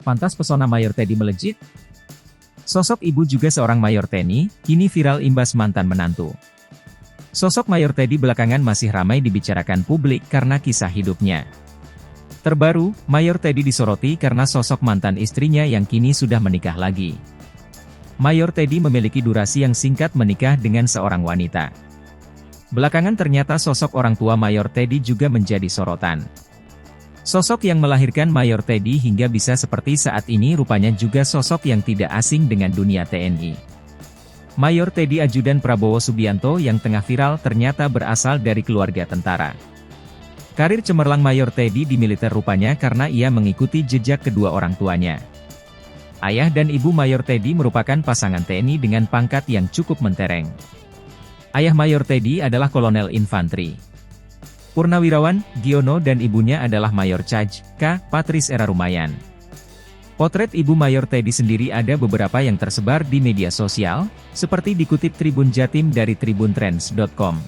Pantas pesona Mayor Teddy melejit? Sosok ibu juga seorang Mayor TNI, kini viral imbas mantan menantu. Sosok Mayor Teddy belakangan masih ramai dibicarakan publik karena kisah hidupnya. Terbaru, Mayor Teddy disoroti karena sosok mantan istrinya yang kini sudah menikah lagi. Mayor Teddy memiliki durasi yang singkat menikah dengan seorang wanita. Belakangan ternyata sosok orang tua Mayor Teddy juga menjadi sorotan. Sosok yang melahirkan Mayor Teddy hingga bisa seperti saat ini rupanya juga sosok yang tidak asing dengan dunia TNI. Mayor Teddy ajudan Prabowo Subianto yang tengah viral ternyata berasal dari keluarga tentara. Karir cemerlang Mayor Teddy di militer rupanya karena ia mengikuti jejak kedua orang tuanya. Ayah dan ibu Mayor Teddy merupakan pasangan TNI dengan pangkat yang cukup mentereng. Ayah Mayor Teddy adalah Kolonel Infanteri Purnawirawan Giono dan ibunya adalah Mayor Caj. K. Patris Era Rumayan. Potret ibu Mayor Teddy sendiri ada beberapa yang tersebar di media sosial, seperti dikutip Tribun Jatim dari tribuntrends.com.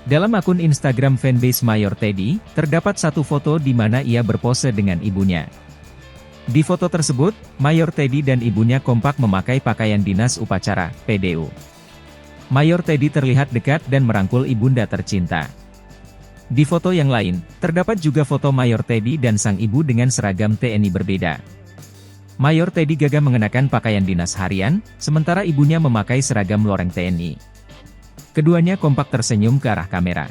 Dalam akun Instagram fanbase Mayor Teddy, terdapat satu foto di mana ia berpose dengan ibunya. Di foto tersebut, Mayor Teddy dan ibunya kompak memakai pakaian dinas upacara, PDU. Mayor Teddy terlihat dekat dan merangkul ibunda tercinta. Di foto yang lain, terdapat juga foto Mayor Teddy dan sang ibu dengan seragam TNI berbeda. Mayor Teddy gagah mengenakan pakaian dinas harian, sementara ibunya memakai seragam loreng TNI. Keduanya kompak tersenyum ke arah kamera.